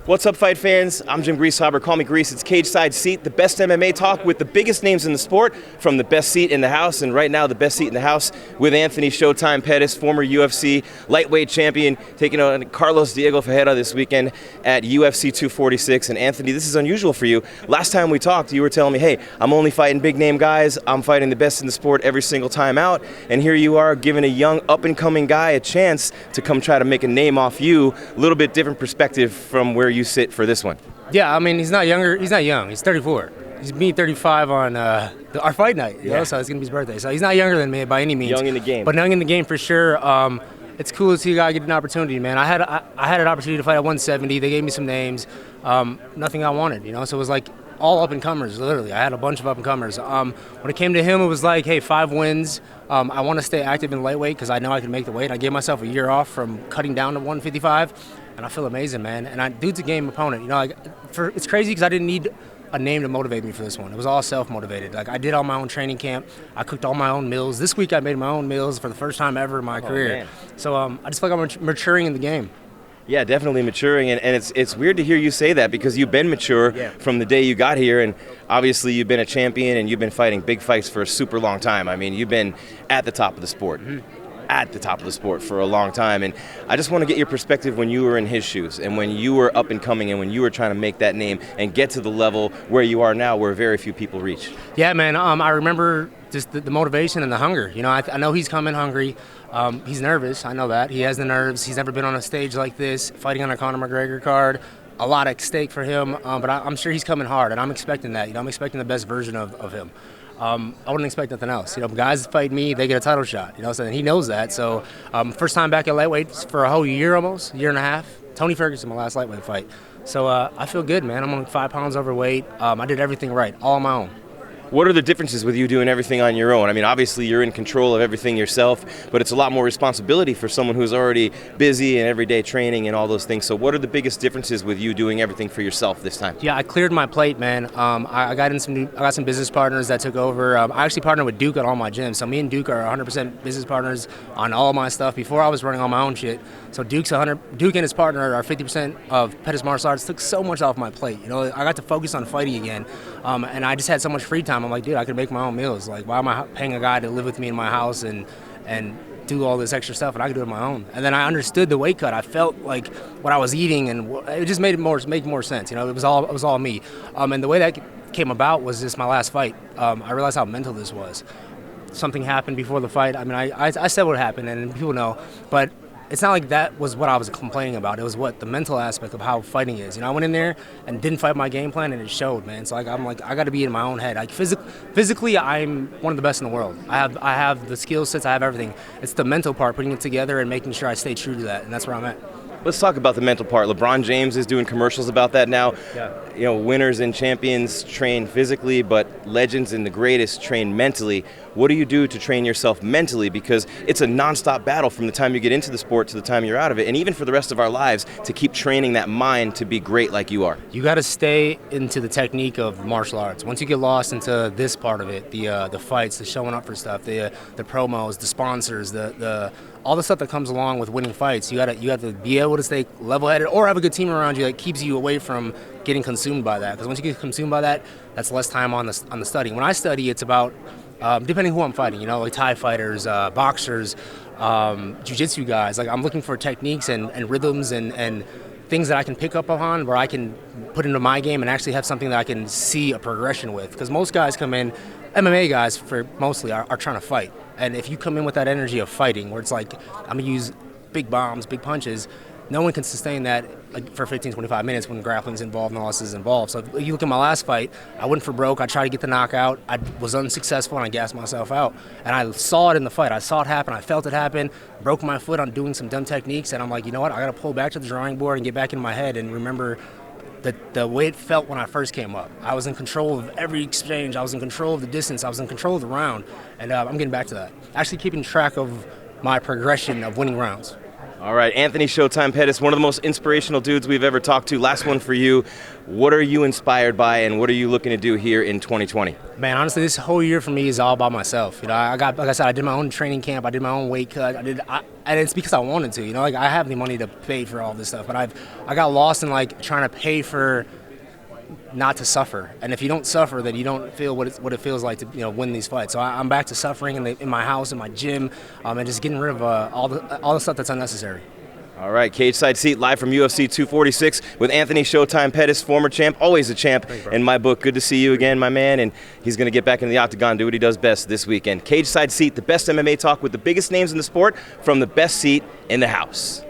What's up, fight fans? I'm Jim Grieshaber. Call me Grease. It's Cage Side Seat, the best MMA talk with the biggest names in the sport from the best seat in the house. And right now, the best seat in the house with Anthony Showtime Pettis, former UFC lightweight champion, taking on Carlos Diego Ferreira this weekend at UFC 246. And Anthony, this is unusual for you. Last time we talked, you were telling me, hey, I'm only fighting big name guys. I'm fighting the best in the sport every single time out. And here you are giving a young up-and-coming guy a chance to come try to make a name off you. A little bit different perspective from where you sit for this one. Yeah, I mean, he's not younger. He's not young. He's 34. He's me 35 on our fight night. You know, so it's gonna be his birthday. So he's not younger than me by any means. Young in the game. But young in the game for sure. It's cool to see a guy get an opportunity, man. I had an opportunity to fight at 170. They gave me some names. Nothing I wanted, you know. So it was like all up and comers, literally. I had a bunch of up and comers. When it came to him, it was like, hey, 5 wins. I want to stay active in lightweight because I know I can make the weight. I gave myself a year off from cutting down to 155. And I feel amazing, man. And dude's a game opponent. You know, it's crazy because I didn't need a name to motivate me for this one. It was all self-motivated. Like, I did all my own training camp. I cooked all my own meals. This week I made my own meals for the first time ever in my career. Man. So I just feel like I'm maturing in the game. Yeah, definitely maturing, and it's weird to hear you say that because you've been mature from the day you got here, and obviously you've been a champion and you've been fighting big fights for a super long time. I mean, you've been at the top of the sport. At the top of the sport for a long time, and I just want to get your perspective when you were in his shoes and when you were up and coming and when you were trying to make that name and get to the level where you are now, where very few people reach. Yeah, man. I remember just the motivation and the hunger. You know, I know he's coming hungry. He's nervous. I know that. He has the nerves. He's never been on a stage like this, fighting on a Conor McGregor card. A lot at stake for him, but I'm sure he's coming hard, and I'm expecting that. You know, I'm expecting the best version of him. I wouldn't expect nothing else. You know, guys fight me, they get a title shot. You know, so he knows that. So, first time back at lightweight for a whole year almost, year and a half. Tony Ferguson, my last lightweight fight. So I feel good, man. I'm only 5 pounds overweight. I did everything right, all on my own. What are the differences with you doing everything on your own? I mean, obviously you're in control of everything yourself, but it's a lot more responsibility for someone who's already busy and everyday training and all those things. So what are the biggest differences with you doing everything for yourself this time? Yeah, I cleared my plate, man. I got some business partners that took over. I actually partnered with Duke on all my gyms. So me and Duke are 100% business partners on all my stuff. Before I was running all my own shit. So Duke and his partner are 50% of Pettis Martial Arts. Took so much off my plate. You know, I got to focus on fighting again, and I just had so much free time. I'm like, dude, I could make my own meals. Like, why am I paying a guy to live with me in my house and do all this extra stuff, and I could do it on my own? And then I understood the weight cut. I felt like what I was eating, and it just make more sense. You know, it was all me. And the way that came about was just my last fight. I realized how mental this was. Something happened before the fight. I mean, I said what happened, and people know, but it's not like that was what I was complaining about. It was what the mental aspect of how fighting is. You know, I went in there and didn't fight my game plan, and it showed, man. So I'm like, I got to be in my own head. Like physically, I'm one of the best in the world. I have the skill sets. I have everything. It's the mental part, putting it together and making sure I stay true to that, and that's where I'm at. Let's talk about the mental part. LeBron James is doing commercials about that now. Yeah. You know, winners and champions train physically, but legends and the greatest train mentally. What do you do to train yourself mentally? Because it's a nonstop battle from the time you get into the sport to the time you're out of it, and even for the rest of our lives, to keep training that mind to be great like you are. You got to stay into the technique of martial arts. Once you get lost into this part of it, the fights, the showing up for stuff, the promos, the sponsors, the all the stuff that comes along with winning fights, you have to be able to stay level-headed or have a good team around you that keeps you away from getting consumed by that. Because once you get consumed by that, that's less time on the study. When I study, it's about depending who I'm fighting. You know, like Thai fighters, boxers, jiu-jitsu guys. Like, I'm looking for techniques and rhythms and things that I can pick up on where I can put into my game and actually have something that I can see a progression with. Because most guys come in, MMA guys for mostly are trying to fight. And if you come in with that energy of fighting, where it's like, I'm going to use big bombs, big punches, no one can sustain that like for 15, 25 minutes when grappling's involved and all this is involved. So if you look at my last fight, I went for broke. I tried to get the knockout. I was unsuccessful, and I gassed myself out. And I saw it in the fight. I saw it happen. I felt it happen. Broke my foot on doing some dumb techniques. And I'm like, you know what? I got to pull back to the drawing board and get back in my head and remember the way it felt when I first came up. I was in control of every exchange. I was in control of the distance. I was in control of the round. And I'm getting back to that. Actually keeping track of my progression of winning rounds. All right, Anthony Showtime Pettis, one of the most inspirational dudes we've ever talked to. Last one for you. What are you inspired by, and what are you looking to do here in 2020? Man, honestly, this whole year for me is all about myself. You know, like I said, I did my own training camp, I did my own weight cut, and it's because I wanted to. You know, like I have the money to pay for all this stuff, but I got lost in like trying to pay for not to suffer. And if you don't suffer, then you don't feel what it feels like to win these fights. So I'm back to suffering in my house, in my gym, and just getting rid of all the stuff that's unnecessary. All right, Cage Side Seat live from UFC 246 with Anthony Showtime Pettis, former champ, always a champ in my book. Good to see you again, my man, and he's going to get back in the octagon, do what he does best this weekend. Cage Side Seat, the best MMA talk with the biggest names in the sport from the best seat in the house.